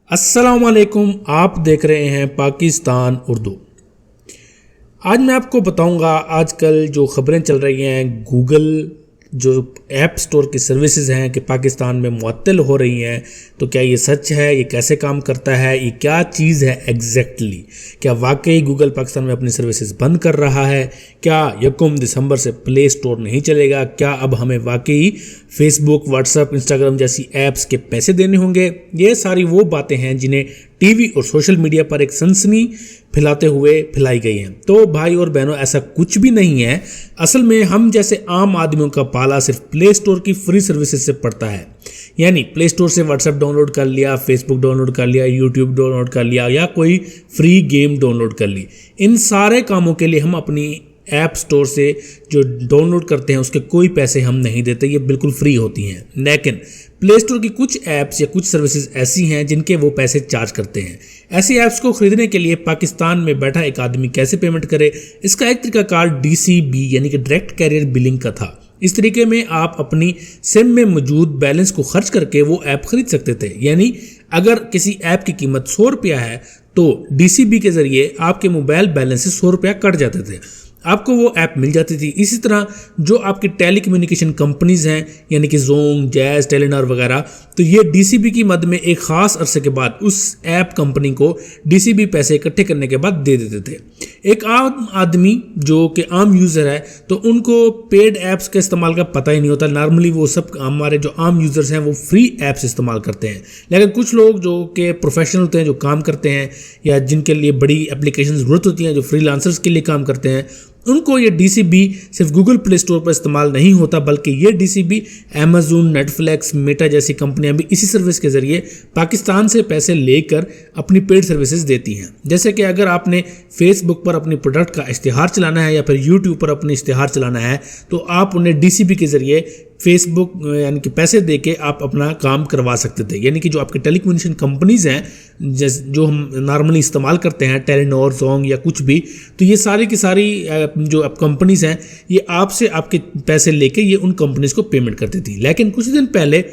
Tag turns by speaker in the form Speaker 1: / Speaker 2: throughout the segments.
Speaker 1: अस्सलाम वालेकुम। आप देख रहे हैं पाकिस्तान उर्दू। आज मैं आपको बताऊंगा आजकल जो खबरें चल रही हैं गूगल जो ऐप स्टोर की सर्विसेज हैं कि पाकिस्तान में मुअत्तल हो रही हैं, तो क्या ये सच है? ये कैसे काम करता है? ये क्या चीज़ है एग्जैक्टली? क्या वाकई गूगल पाकिस्तान में अपनी सर्विसेज बंद कर रहा है? क्या 1 दिसंबर से प्ले स्टोर नहीं चलेगा? क्या अब हमें वाकई फेसबुक, व्हाट्सएप, इंस्टाग्राम जैसी ऐप्स के पैसे देने होंगे? ये सारी वो बातें हैं जिन्हें टीवी और सोशल मीडिया पर एक सनसनी फैलाते हुए फैलाई गई हैं। तो भाई और बहनों, ऐसा कुछ भी नहीं है। असल में हम जैसे आम आदमियों का पाला सिर्फ प्ले स्टोर की फ्री सर्विसेज से पड़ता है। यानी प्ले स्टोर से व्हाट्सएप डाउनलोड कर लिया, फेसबुक डाउनलोड कर लिया, यूट्यूब डाउनलोड कर लिया या कोई फ्री गेम डाउनलोड कर ली। इन सारे कामों के लिए हम अपनी ऐप स्टोर से जो डाउनलोड करते हैं उसके कोई पैसे हम नहीं देते, ये बिल्कुल फ्री होती हैं। लेकिन प्ले स्टोर की कुछ ऐप्स या कुछ सर्विसेज ऐसी हैं जिनके वो पैसे चार्ज करते हैं। ऐसी ऐप्स को खरीदने के लिए पाकिस्तान में बैठा एक आदमी कैसे पेमेंट करे, इसका एक तरीकाकार DCB यानी कि डायरेक्ट कैरियर बिलिंग का था। इस तरीके में आप अपनी सिम में मौजूद बैलेंस को खर्च करके वो ऐप खरीद सकते थे। यानी अगर किसी ऐप की कीमत 100 रुपया है तो DCB के जरिए आपके मोबाइल बैलेंस से 100 रुपया कट जाते थे, आपको वो ऐप मिल जाती थी। इसी तरह जो आपकी टेली कम्युनिकेशन कंपनीज हैं यानी कि जोंग, जैज, टेलीनॉर वगैरह, तो ये DCB की मद में एक ख़ास अरसे के बाद उस ऐप कंपनी को DCB पैसे इकट्ठे करने के बाद दे देते थे। एक आम आदमी जो कि आम यूज़र है तो उनको पेड ऐप्स के इस्तेमाल का पता ही नहीं होता। नॉर्मली वो सब हमारे जो आम यूज़र्स हैं वो फ्री ऐप्स इस्तेमाल करते हैं। लेकिन कुछ लोग जो कि प्रोफेशनल होते हैं, जो काम करते हैं या जिनके लिए बड़ी एप्लीकेशन ज़रूरत होती हैं, जो फ्रीलांसर्स के लिए काम करते हैं, उनको ये DCB सिर्फ गूगल प्ले स्टोर पर इस्तेमाल नहीं होता, बल्कि ये DCB अमेज़न, नेटफ्लिक्स, मेटा जैसी कंपनियां भी इसी सर्विस के ज़रिए पाकिस्तान से पैसे लेकर अपनी पेड सर्विसेज देती हैं। जैसे कि अगर आपने फेसबुक पर अपनी प्रोडक्ट का इश्तिहार चलाना है या फिर यूट्यूब पर अपनी इश्तिहार चलाना है तो आप उन्हें DCB के ज़रिए फेसबुक यानी कि पैसे देके आप अपना काम करवा सकते थे। यानी कि जो आपके टेलीकम्युनिकेशन कंपनीज हैं जो हम नॉर्मली इस्तेमाल करते हैं, टेलीनॉर, जोंग या कुछ भी, तो ये सारी की सारी जो कंपनीज हैं ये आपसे आपके पैसे लेके ये उन कंपनीज को पेमेंट करती थी। लेकिन कुछ दिन पहले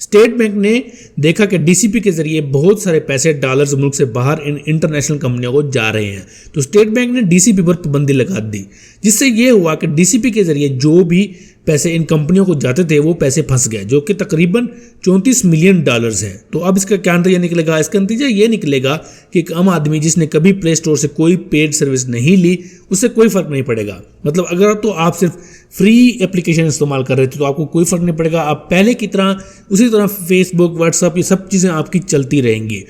Speaker 1: स्टेट बैंक ने देखा कि DCB के जरिए बहुत सारे पैसे डॉलर्स मुल्क से बाहर इन इंटरनेशनल कंपनियों को जा रहे हैं, तो स्टेट बैंक ने DCB पर पाबंदी लगा दी, जिससे ये हुआ कि DCB के जरिए जो भी पैसे इन कंपनियों को जाते थे वो पैसे फंस गए, जो कि तकरीबन 34 मिलियन डॉलर्स हैं। तो अब इसका क्या नतीजा निकलेगा? इसका नतीजा ये निकलेगा कि एक आम आदमी जिसने कभी प्ले स्टोर से कोई पेड सर्विस नहीं ली उससे कोई फ़र्क नहीं पड़ेगा। मतलब अगर तो आप सिर्फ फ्री एप्लीकेशन इस्तेमाल कर रहे थे तो आपको कोई फ़र्क नहीं पड़ेगा। आप पहले की तरह उसी तरह फेसबुक, व्हाट्सएप, ये सब चीज़ें आपकी चलती रहेंगी।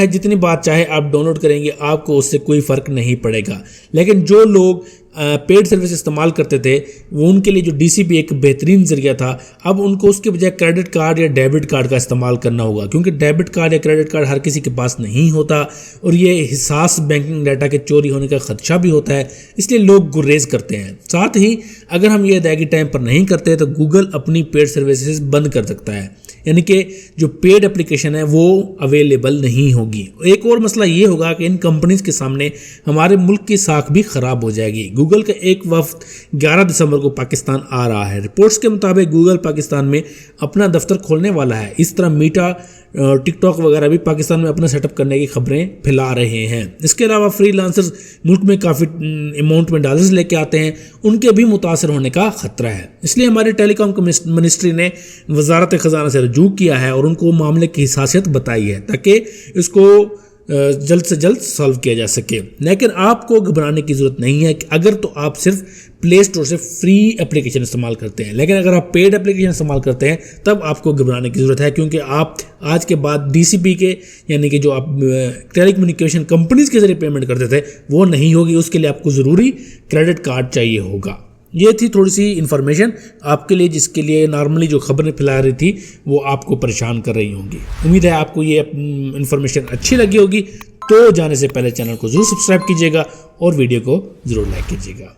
Speaker 1: जितनी बात चाहे आप डाउनलोड करेंगे, आपको उससे कोई फ़र्क नहीं पड़ेगा। लेकिन जो लोग पेड सर्विस इस्तेमाल करते थे वो उनके लिए जो DCB एक बेहतरीन ज़रिया था, अब उनको उसके बजाय क्रेडिट कार्ड या डेबिट कार्ड का इस्तेमाल करना होगा, क्योंकि डेबिट कार्ड या क्रेडिट कार्ड हर किसी के पास नहीं होता और ये हिसास बैंकिंग डाटा के चोरी होने का खदशा भी होता है, इसलिए लोग गुरेज करते हैं। साथ ही अगर हम ये अदायगी टाइम पर नहीं करते तो गूगल अपनी पेड सर्विसेज बंद कर सकता है, यानी कि जो पेड एप्लीकेशन है वो अवेलेबल नहीं होगी। एक और मसला ये होगा कि इन कंपनीज के सामने हमारे मुल्क की साख भी ख़राब हो जाएगी। गूगल का एक वफ्द 11 दिसंबर को पाकिस्तान आ रहा है। रिपोर्ट्स के मुताबिक गूगल पाकिस्तान में अपना दफ्तर खोलने वाला है। इस तरह मीटा, टिकटॉक वगैरह भी पाकिस्तान में अपना सेटअप करने की खबरें फैला रहे हैं। इसके अलावा फ्रीलांसर्स मुल्क में काफ़ी अमाउंट में डॉलर्स लेके आते हैं, उनके भी मुतासर होने का खतरा है। इसलिए हमारी टेलीकॉम मिनिस्ट्री ने वजारत ख़जाना से रजू किया है और उनको मामले की हसासियत बताई है ताकि इसको जल्द से जल्द सॉल्व किया जा सके। लेकिन आपको घबराने की ज़रूरत नहीं है कि अगर तो आप सिर्फ प्ले स्टोर से फ्री एप्लीकेशन इस्तेमाल करते हैं। लेकिन अगर आप पेड एप्लीकेशन इस्तेमाल करते हैं तब आपको घबराने की ज़रूरत है, क्योंकि आप आज के बाद DCB के यानी कि जो आप टेलीकम्युनिकेशन कंपनीज के ज़रिए पेमेंट करते थे वो नहीं होगी। उसके लिए आपको ज़रूरी क्रेडिट कार्ड चाहिए होगा। ये थी थोड़ी सी इन्फॉर्मेशन आपके लिए, जिसके लिए नॉर्मली जो खबरें फैला रही थी वो आपको परेशान कर रही होंगी। उम्मीद है आपको ये इन्फॉर्मेशन अच्छी लगी होगी। तो जाने से पहले चैनल को ज़रूर सब्सक्राइब कीजिएगा और वीडियो को ज़रूर लाइक कीजिएगा।